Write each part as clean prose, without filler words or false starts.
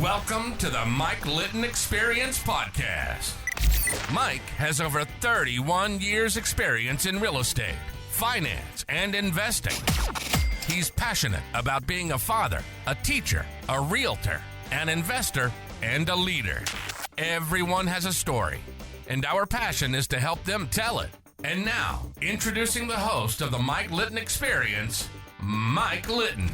Welcome to the Mike Litton Experience Podcast. Mike has over 31 years experience in real estate, finance, and investing. He's passionate about being a father, a teacher, a realtor, an investor, and a leader. Everyone has a story, and our passion is to help them tell it. And now, introducing the host of the Mike Litton Experience, Mike Litton.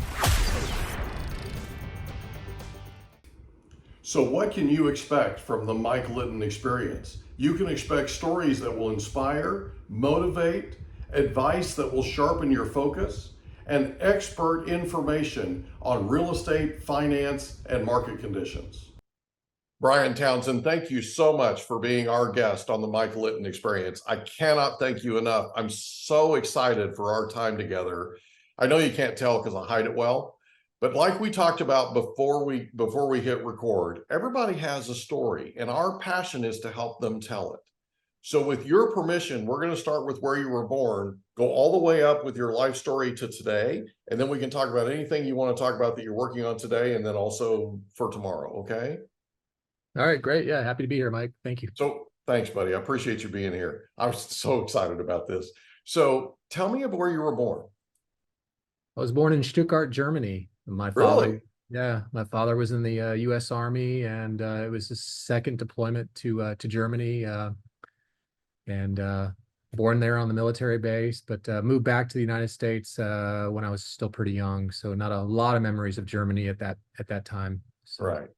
So what can you expect from the Mike Litton Experience? You can expect stories that will inspire, motivate, advice that will sharpen your focus, and expert information on real estate, finance, and market conditions. Brian Townsend, thank you so much for being our guest on the Mike Litton Experience. I cannot thank you enough. I'm so excited for our time together. I know you can't tell because I hide it well. But like we talked about before we hit record, everybody has a story, and our passion is to help them tell it. So with your permission, we're going to start with where you were born, go all the way up with your life story to today, and then we can talk about anything you want to talk about that you're working on today, and then also for tomorrow, okay? All right, great. Yeah, happy to be here, Mike. Thank you. So thanks, buddy. I appreciate you being here. I'm so excited about this. So tell me about where you were born. I was born in Stuttgart, Germany. My father, my father was in the U.S. Army, and it was his second deployment to Germany, and born there on the military base, but moved back to the United States when I was still pretty young. So not a lot of memories of Germany at that time. So. Right.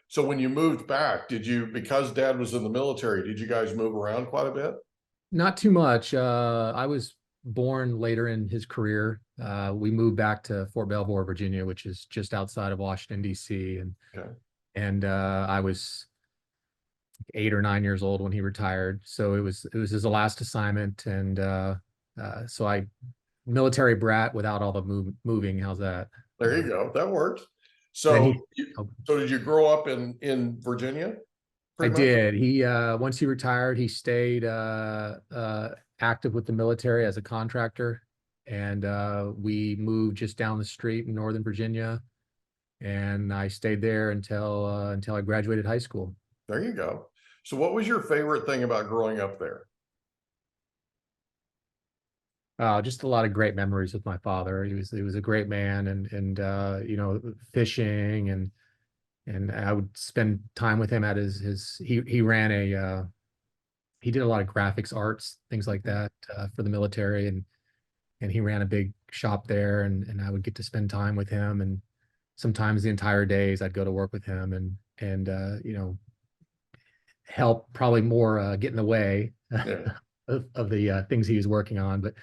So when you moved back, because Dad was in the military, did you guys move around quite a bit? Not too much. I was born later in his career. We moved back to Fort Belvoir, Virginia, which is just outside of Washington, D.C. And I was 8 or 9 years old when he retired. So it was his last assignment. And so I military brat without all the moving. How's that? There you go. That works. So did you grow up in Virginia? I did. He once he retired, he stayed active with the military as a contractor, and we moved just down the street in Northern Virginia, and I stayed there until I graduated high school. There you go. So what was your favorite thing about growing up there? Just a lot of great memories with my father. He was a great man, and you know, fishing, and I would spend time with him at he ran he did a lot of graphics arts, things like that, for the military, and he ran a big shop there, and I would get to spend time with him, and sometimes the entire days I'd go to work with him, and you know, help probably more get in the way of the things he was working on, but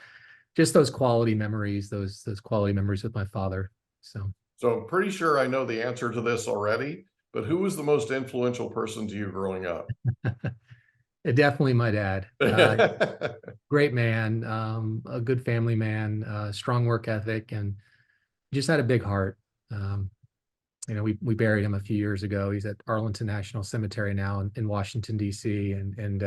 just those quality memories with my father. So I'm pretty sure I know the answer to this already, but who was the most influential person to you growing up? Definitely my dad. Great man, a good family man, strong work ethic, and just had a big heart. You know, we buried him a few years ago. He's at Arlington National Cemetery now in Washington, D.C. And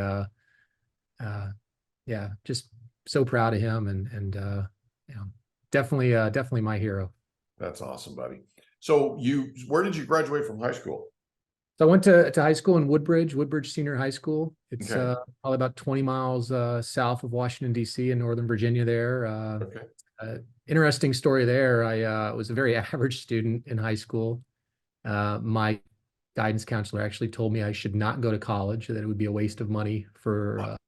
yeah, just so proud of him, and you know, definitely my hero. That's awesome, buddy. So where did you graduate from high school? So I went to high school in Woodbridge Senior High School. It's probably about 20 miles south of Washington, D.C. in Northern Virginia there. Interesting story there. I was a very average student in high school. My guidance counselor actually told me I should not go to college, that it would be a waste of money for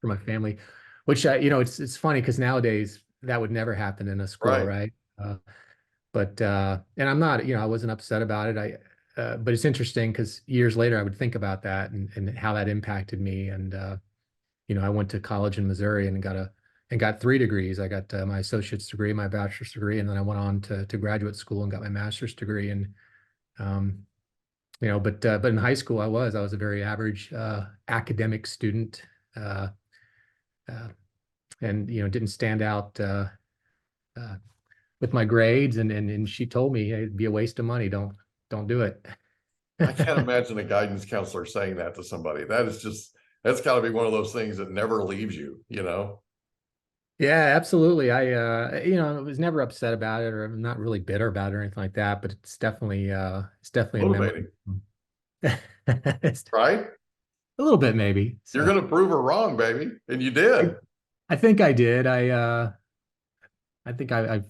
my family, which, you know, it's funny because nowadays that would never happen in a school, right? But and I'm not, you know, I wasn't upset about it. But it's interesting because years later I would think about that and how that impacted me. And you know, I went to college in Missouri and got 3 degrees. I got my associate's degree, my bachelor's degree, and then I went on to graduate school and got my master's degree. And you know, but in high school I was a very average academic student, and you know, didn't stand out with my grades. And she told me, hey, it'd be a waste of money. Don't do it. I can't imagine a guidance counselor saying that to somebody. That's got to be one of those things that never leaves you, you know? Yeah, absolutely. I was never upset about it, or I'm not really bitter about it or anything like that, but it's definitely a memory. Motivating, It's right? a little bit maybe. You're So going to prove her wrong, baby. And you I, did. I think I did. I think I've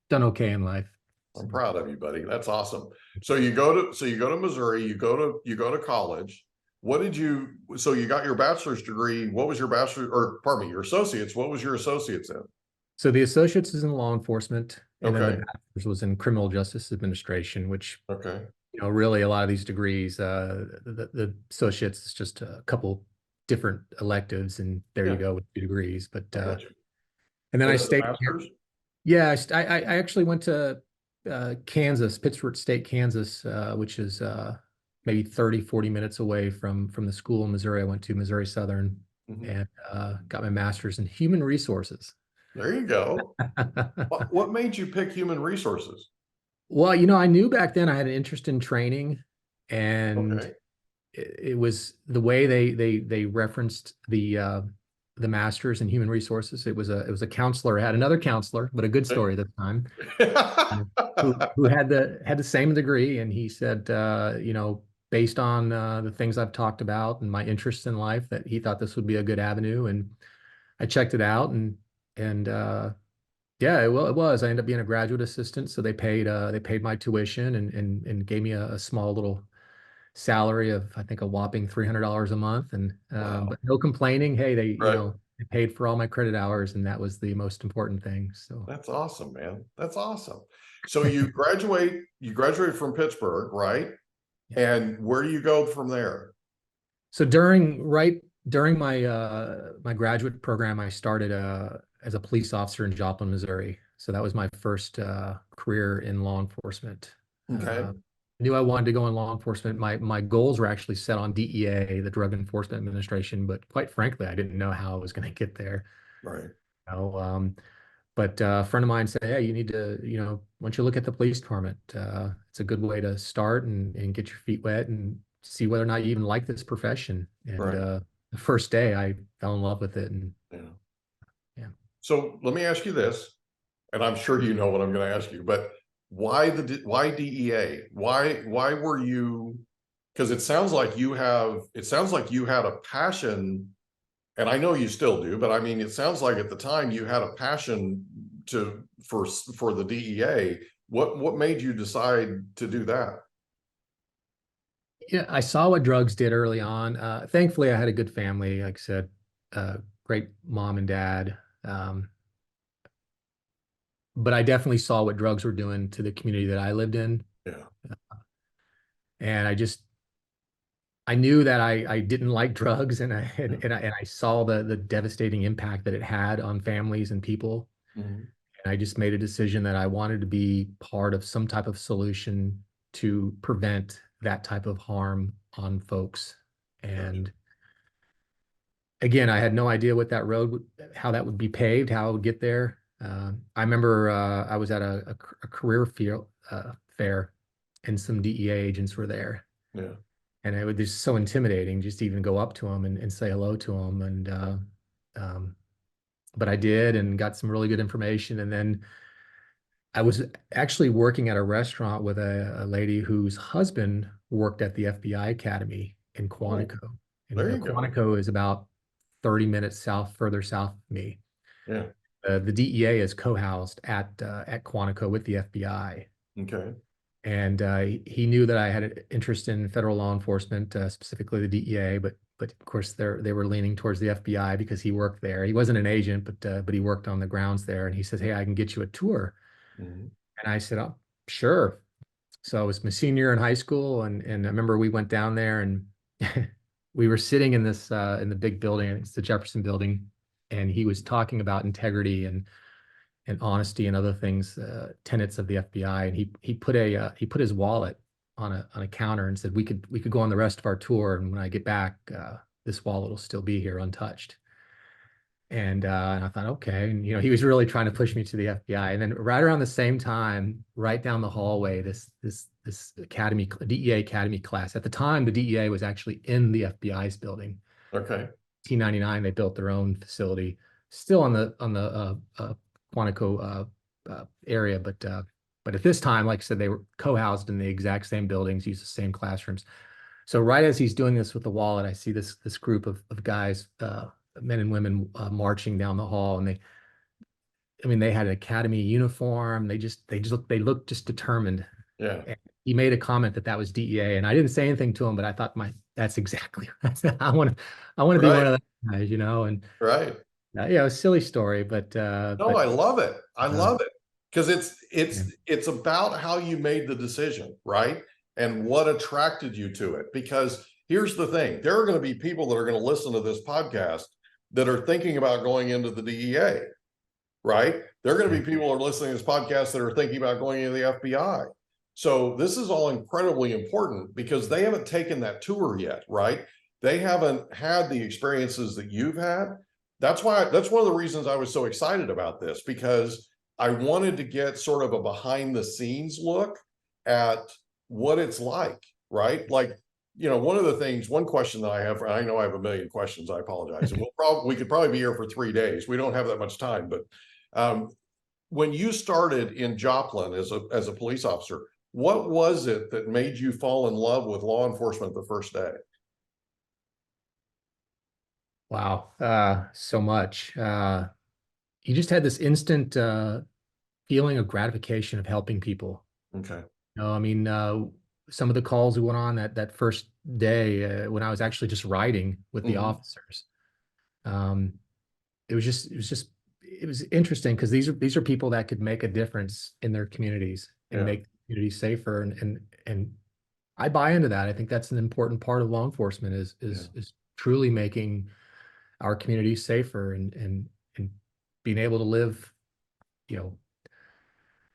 done okay in life. I'm So, proud of you, buddy. That's awesome. So you go to Missouri, you go to college. What did you, so you got your bachelor's degree. What was your bachelor, or pardon me, your associates? What was your associates in? so the associates is in law enforcement, and then the Okay. bachelor's was in criminal justice administration, which, Okay. really a lot of these degrees, the associates is just a couple different electives, and there you Yeah, go with 2 degrees. But I got you. and then I And then the stayed. master's? Yeah, I actually went to Kansas, Pittsburgh State, Kansas, which is maybe 30, 40 minutes away from the school in Missouri. I went to Missouri Southern Mhm. and got my master's in human resources. There you go. What made you pick human resources? Well, I knew back then I had an interest in training, and Okay. it was the way they referenced the masters in human resources. It was a counselor. I had another counselor, but a good story this time, who had the same degree, and he said, based on the things I've talked about and my interests in life, that he thought this would be a good avenue. And I checked it out, and yeah, it was. I ended up being a graduate assistant, so they paid my tuition, and gave me a small little salary of, I think, a whopping $300 a month, and Wow. but no complaining. Hey, Right. they paid for all my credit hours, and that was the most important thing. So. That's awesome, man. That's awesome. So you graduate from Pittsburgh, right? And where do you go from there? So during my graduate program, I started as a police officer in Joplin, Missouri. So that was my first career in law enforcement. Okay. Knew I wanted to go in law enforcement. My goals were actually set on DEA, the Drug Enforcement Administration, but quite frankly, I didn't know how I was going to get there. Right. You know, but a friend of mine said, "Hey, you need to, once you look at the police department, it's a good way to start and get your feet wet and see whether or not you even like this profession." And Right. the first day, I fell in love with it, and Yeah. yeah. So let me ask you this, and I'm sure you know what I'm going to ask you, but why DEA? Why were you? Because it sounds like you had a passion, and I know you still do, but I mean, it sounds like at the time you had a passion for the DEA. What made you decide to do that? Yeah, I saw what drugs did early on. Thankfully, I had a good family. Like I said, great mom and dad. But I definitely saw what drugs were doing to the community that I lived in, Yeah. and I knew that I didn't like drugs, and I and, Yeah. and I saw the devastating impact that it had on families and people. Mhm. And I just made a decision that I wanted to be part of some type of solution to prevent that type of harm on folks. Gotcha. And again, I had no idea what that how that would be paved, how I would get there. I remember I was at a career field fair, and some DEA agents were there, Yeah. and it was just so intimidating just to even go up to them and say hello to them. And um, but I did, and got some really good information. And then I was actually working at a restaurant with a lady whose husband worked at the FBI Academy in Oh, Quantico. And there you go. Quantico is about 30 minutes further south of me. Yeah. The DEA is co-housed at Quantico with the FBI. Okay. And he knew that I had an interest in federal law enforcement, specifically the DEA, but of course they were leaning towards the FBI because he worked there. He wasn't an agent, but he worked on the grounds there. And he says, "Hey, I can get you a tour." Mhm. And I said, "Oh, sure." So it was my senior year in high school, and I remember we went down there, and we were sitting in this in the big building. It's the Jefferson Building, and he was talking about integrity and honesty and other things, tenets of the FBI. And he put his wallet on a counter and said, we could go on the rest of our tour, and when I get back, this wallet will still be here untouched." And I thought, okay. And he was really trying to push me to the FBI. And then right around the same time, right down the hallway, this academy, DEA academy class. At the time, the DEA was actually in the FBI's building. Okay. 1999, they built their own facility. still on the Quantico area, but at this time, like I said, they were co-housed in the exact same buildings, used the same classrooms. So right as he's doing this with the wallet, I see this group of guys, men and women, marching down the hall, and they had an academy uniform. They looked just determined. Yeah. And he made a comment that was DEA, and I didn't say anything to him, but I thought, that's exactly. I want to be one of those guys, And Right. yeah, it was a silly story, but No, I love it. I love it because yeah. it's about how you made the decision, right? And what attracted you to it. Because here's the thing: there are going to be people that are going to listen to this podcast that are thinking about going into the DEA, right? There are going to be people that are listening to this podcast that are thinking about going into the FBI. So this is all incredibly important because they haven't taken that tour yet, right? They haven't had the experiences that you've had. That's one of the reasons I was so excited about this, because I wanted to get sort of a behind the scenes look at what it's like, right? Like, one question that I have, I know I have a million questions, I apologize. And we could probably be here for 3 days. We don't have that much time, but when you started in Joplin as a police officer, what was it that made you fall in love with law enforcement the first day? Wow, so much. You just had this instant feeling of gratification of helping people. Okay. Some of the calls we went on that first day, when I was actually just riding with the officers, it was interesting because these are people that could make a difference in their communities and make the community safer. And I buy into that. I think that's an important part of law enforcement is truly making our communities safer and being able to live,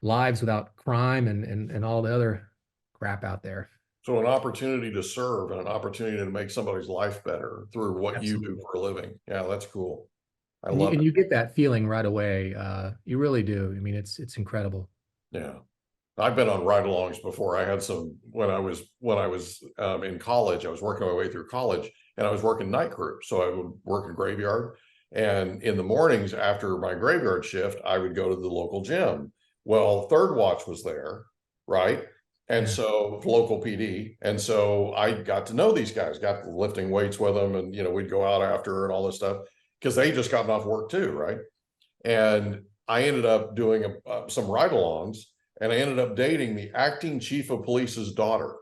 lives without crime and all the other crap out there. So an opportunity to serve and an opportunity to make somebody's life better through what you do for a living. Yeah, that's cool. I love it. You get that feeling right away. You really do. It's incredible. Yeah. I've been on ride-alongs before. I had some when I was in college. I was working my way through college, and I was working night crew. So I would work in graveyard, and in the mornings after my graveyard shift, I would go to the local gym. Well, Third Watch was there, right? And so local PD, and so I got to know these guys, got lifting weights with them, and we'd go out after and all this stuff because they just gotten off work too, right? And I ended up doing some ride-alongs. And I ended up dating the acting chief of police's daughter.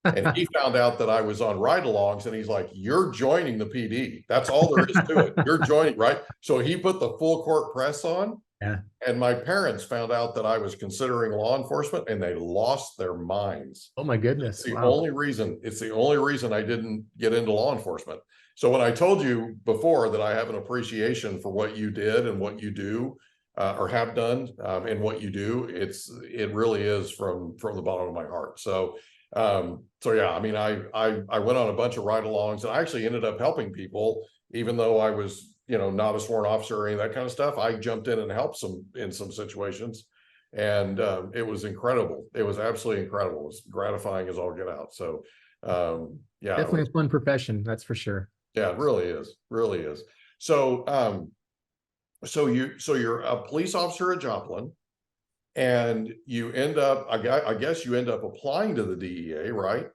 And he found out that I was on ride-alongs, and he's like, "You're joining the PD. That's all there is to it. You're joining," right? So he put the full court press on. Yeah. And my parents found out that I was considering law enforcement, and they lost their minds. Oh my goodness. It's the only reason I didn't get into law enforcement. So when I told you before that I have an appreciation for what you did and what you do, or have done, and what you do, it really is from the bottom of my heart. So yeah, I went on a bunch of ride-alongs, and I actually ended up helping people, even though I was not a sworn officer or any of that kind of stuff. I jumped in and helped in some situations, and it was incredible. It was absolutely incredible. It was gratifying as all get out. So yeah, definitely a fun profession, that's for sure. Yeah, it really is. So you're a police officer at Joplin, and you end up, I guess you end up applying to the DEA, right?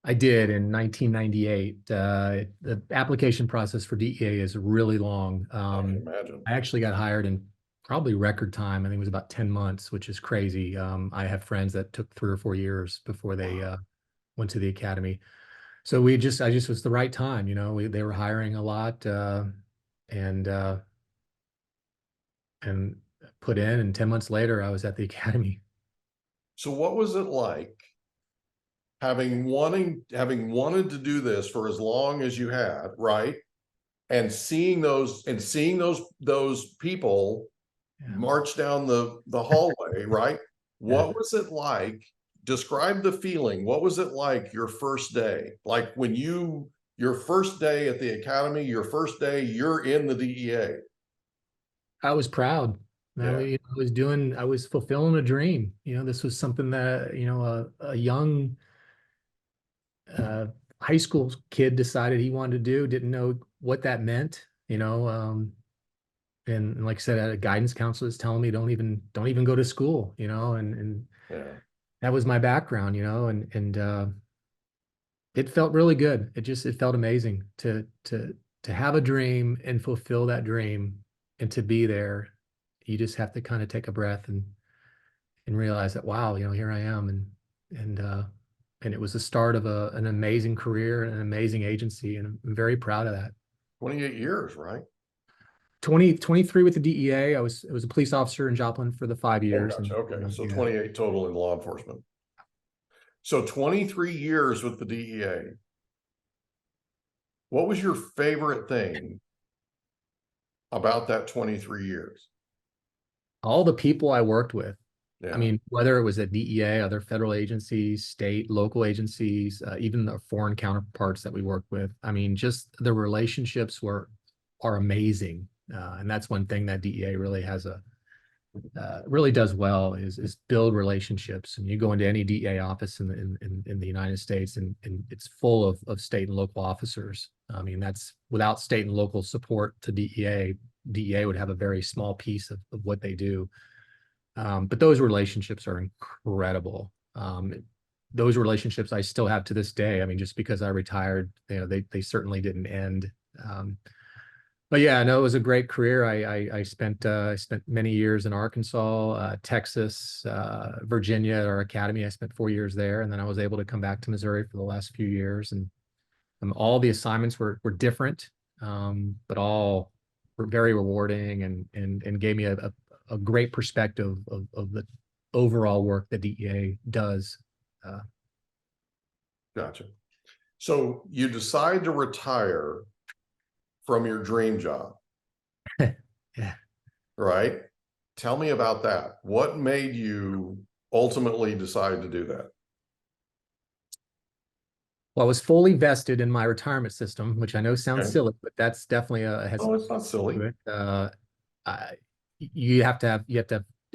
I did in 1998. The application process for DEA is really long. I can imagine. I actually got hired in probably record time. I think it was about 10 months, which is crazy. I have friends that took 3 or 4 years before they went to the academy. So I just was the right time. They were hiring a lot, and put in, and 10 months later I was at the academy. So what was it like having wanted to do this for as long as you had, right? And seeing those people march down the hallway, right? What was it like? Describe the feeling. What was it like your first day? Like when your first day at the academy, your first day you're in the DEA. I was proud. I was fulfilling a dream. This was something that, a young high school kid decided he wanted to do, didn't know what that meant. and like I said, a guidance counselor is telling me don't even go to school, and Yeah. that was my background, and it felt really good. It felt amazing to have a dream and fulfill that dream and to be there. You just have to kind of take a breath and realize that, wow, here I am. And it was the start of an amazing career and an amazing agency. And I'm very proud of that. 28 years, right? 23 with the DEA. I was a police officer in Joplin for the 5 years. Gotcha. And, Okay. So yeah. 28 total in law enforcement. So 23 years with the DEA. What was your favorite thing about that 23 years? All the people I worked with. Yeah. I mean, whether it was at DEA, other federal agencies, state, local agencies, even the foreign counterparts that we worked with. I mean, just the relationships are amazing. And that's one thing that DEA really really does well is build relationships. And you go into any DEA office in the United States, and it's full of state and local officers. I mean, that's without state and local support to DEA would have a very small piece of what they do. But those relationships are incredible. Those relationships I still have to this day. I mean, just because I retired, they certainly didn't end. But yeah, no, it was a great career. I spent many years in Arkansas, Texas, Virginia at our academy. I spent 4 years there, and then I was able to come back to Missouri for the last few years. And all the assignments were different, but all were very rewarding and gave me a great perspective of the overall work that DEA does. Gotcha. So you decide to retire from your dream job. Yeah. Right? Tell me about that. What made you ultimately decide to do that? Well, I was fully vested in my retirement system, which I know sounds silly, but that's definitely Oh, it's not silly. You have to have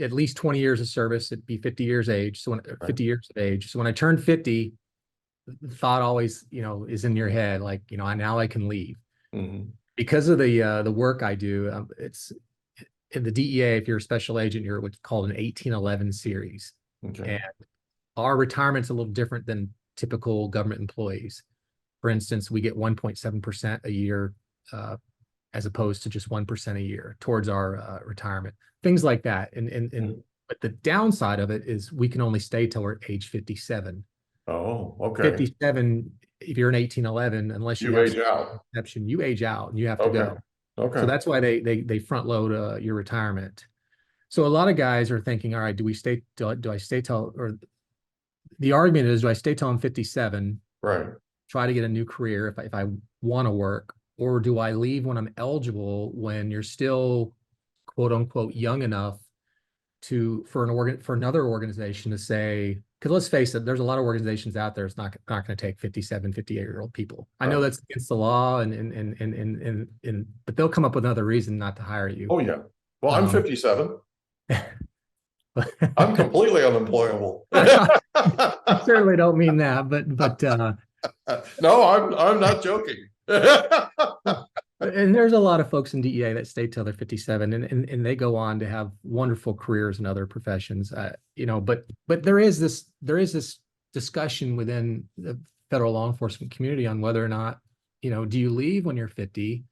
at least 20 years of service. It'd be 50 years age. So 50 years of age. So when I turned 50, the thought always, is in your head, like, now I can leave. Mm-hmm. Because of the work I do. It's in the DEA. If you're a special agent, you're what's called an 1811 series. Okay. And our retirement's a little different than typical government employees. For instance, we get 1.7% a year, as opposed to just 1% a year towards our retirement. Things like that. But the downside of it is we can only stay till we're age 57. Oh, okay. 57, if you're an 1811, unless you have age out. Exception, you age out and you have to go. Okay. So that's why they front load your retirement. So a lot of guys are thinking, all right, do I stay till, or the argument is, do I stay till I'm 57? Right. Try to get a new career if I want to work, or do I leave when I'm eligible, when you're still quote unquote young enough for another organization to say, because let's face it, there's a lot of organizations out there. It's not going to take 57, 58-year-old people. I know that's against the law, but they'll come up with another reason not to hire you. Oh yeah. Well, I'm 57. I'm completely unemployable. I certainly don't mean that, but no, I'm not joking. And there's a lot of folks in DEA that stay till they're 57, and they go on to have wonderful careers in other professions. But there is this discussion within the federal law enforcement community on whether or not, do you leave when you're 50,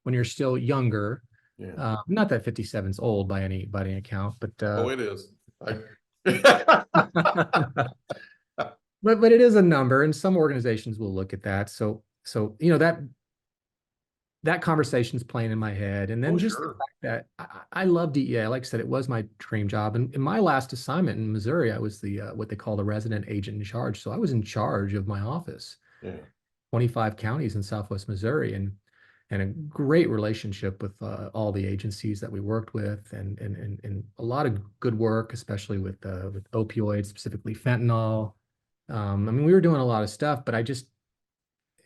when you're still younger? Yeah. Not that 57 is old by any account, but oh, it is. But it is a number, and some organizations will look at that. So that conversation's playing in my head. And then the fact that I love DEA. Like I said, it was my dream job. And in my last assignment in Missouri, I was the what they call the resident agent in charge. So I was in charge of my office, 25 counties in Southwest Missouri, and a great relationship with all the agencies that we worked with, and a lot of good work, especially with opioids, specifically fentanyl. I mean, we were doing a lot of stuff, but I just,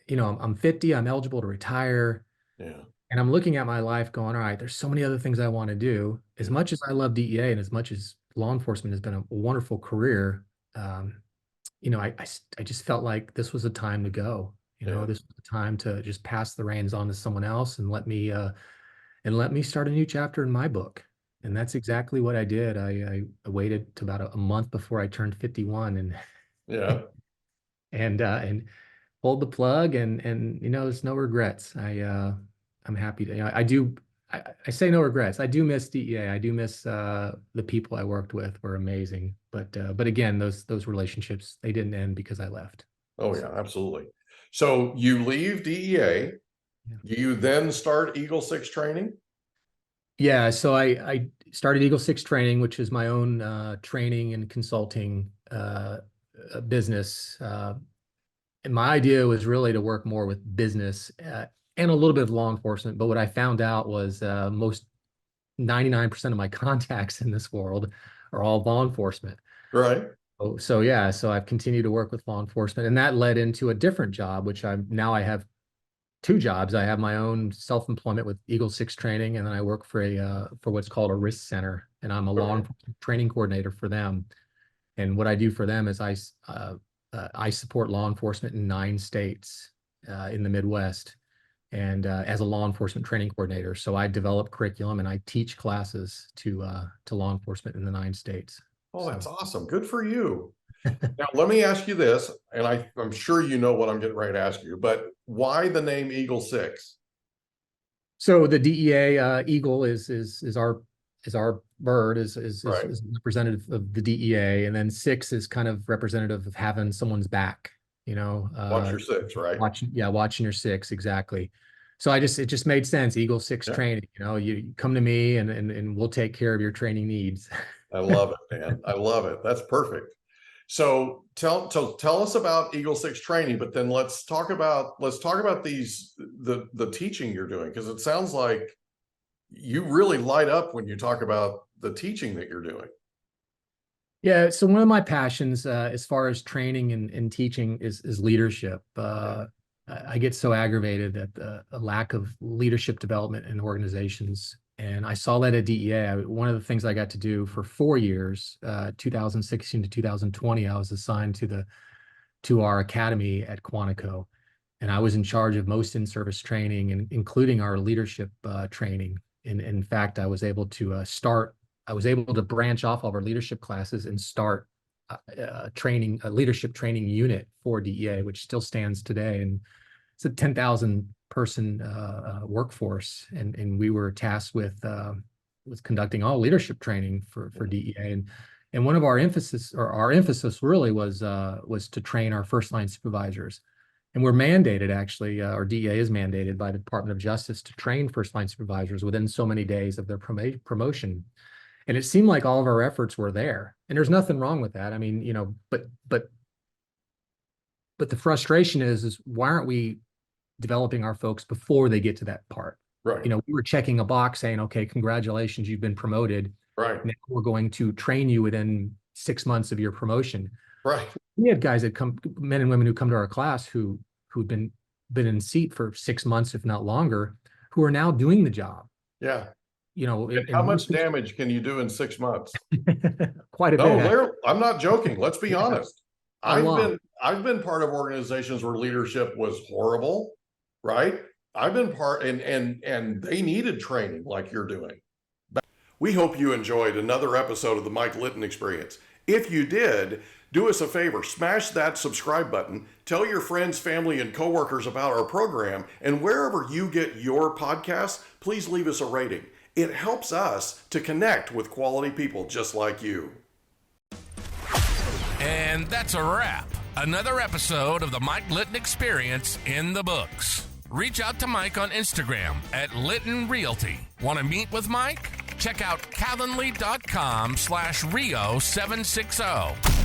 I'm 50, I'm eligible to retire. Yeah. And I'm looking at my life going, all right, there's so many other things I want to do. As much as I love DEA and as much as law enforcement has been a wonderful career, I just felt like this was a time to go. This was a time to just pass the reins on to someone else and let me and let me start a new chapter in my book. And that's exactly what I did. I waited to about a month before I turned 51 and Yeah. and pulled the plug, and there's no regrets. I'm happy to, I say no regrets. I do miss DEA. I do miss the people I worked with were amazing. But again, those relationships, they didn't end because I left. Oh yeah, absolutely. So you leave DEA, you then start Eagle 6 training? Yeah, so I started Eagle 6 training, which is my own training and consulting business. And my idea was really to work more with business and a little bit of law enforcement. But what I found out was most 99% of my contacts in this world are all law enforcement. Right. So yeah, so I've continued to work with law enforcement, and that led into a different job, which I have two jobs. I have my own self-employment with Eagle 6 training, and then I work for what's called a risk center, and I'm a law enforcement training coordinator for them. And what I do for them is I support law enforcement in 9 states in the Midwest, and as a law enforcement training coordinator. So I develop curriculum and I teach classes to law enforcement in the 9 states. Oh, that's awesome. Good for you. Now, let me ask you this, and I'm sure you know what I'm getting ready to ask you, but why the name Eagle 6? So the DEA Eagle is our bird, is representative of the DEA, and then 6 is kind of representative of having someone's back. Watch your 6, right? Watching your 6, exactly. So it just made sense. Eagle 6 training. You come to me, and we'll take care of your training needs. I love it, man. I love it. That's perfect. So tell us about Eagle 6 training, but then let's talk about the teaching you're doing, because it sounds like you really light up when you talk about the teaching that you're doing. Yeah. So one of my passions as far as training and teaching is leadership. I get so aggravated at the lack of leadership development in organizations. And I saw that at DEA. One of the things I got to do for 4 years, 2016 to 2020, I was assigned to our academy at Quantico. And I was in charge of most in-service training, and including our leadership training. And in fact, I was able to branch off of our leadership classes and start a leadership training unit for DEA, which still stands today. And it's a 10,000 person workforce, and we were tasked with conducting all leadership training for DEA, and one of our emphasis really was to train our first line supervisors, and we're mandated, actually, or DEA is mandated by the Department of Justice to train first line supervisors within so many days of their promotion. And it seemed like all of our efforts were there, and there's nothing wrong with that. I mean, but the frustration is why aren't we developing our folks before they get to that part? Right. We were checking a box saying, okay, congratulations, you've been promoted. Right. Now we're going to train you within 6 months of your promotion. Right. We had guys men and women who come to our class who'd been in seat for 6 months, if not longer, who are now doing the job. Yeah. How much damage can you do in 6 months? Quite a bit. No, I'm not joking. Let's be honest. I've been part of organizations where leadership was horrible. Right? I've been part, and they needed training like you're doing. We hope you enjoyed another episode of the Mike Litton Experience. If you did, do us a favor, smash that subscribe button, tell your friends, family, and coworkers about our program, and wherever you get your podcasts, please leave us a rating. It helps us to connect with quality people just like you. And that's a wrap. Another episode of the Mike Litton Experience in the books. Reach out to Mike on Instagram at Litton Realty. Want to meet with Mike? Check out calendly.com/Rio760.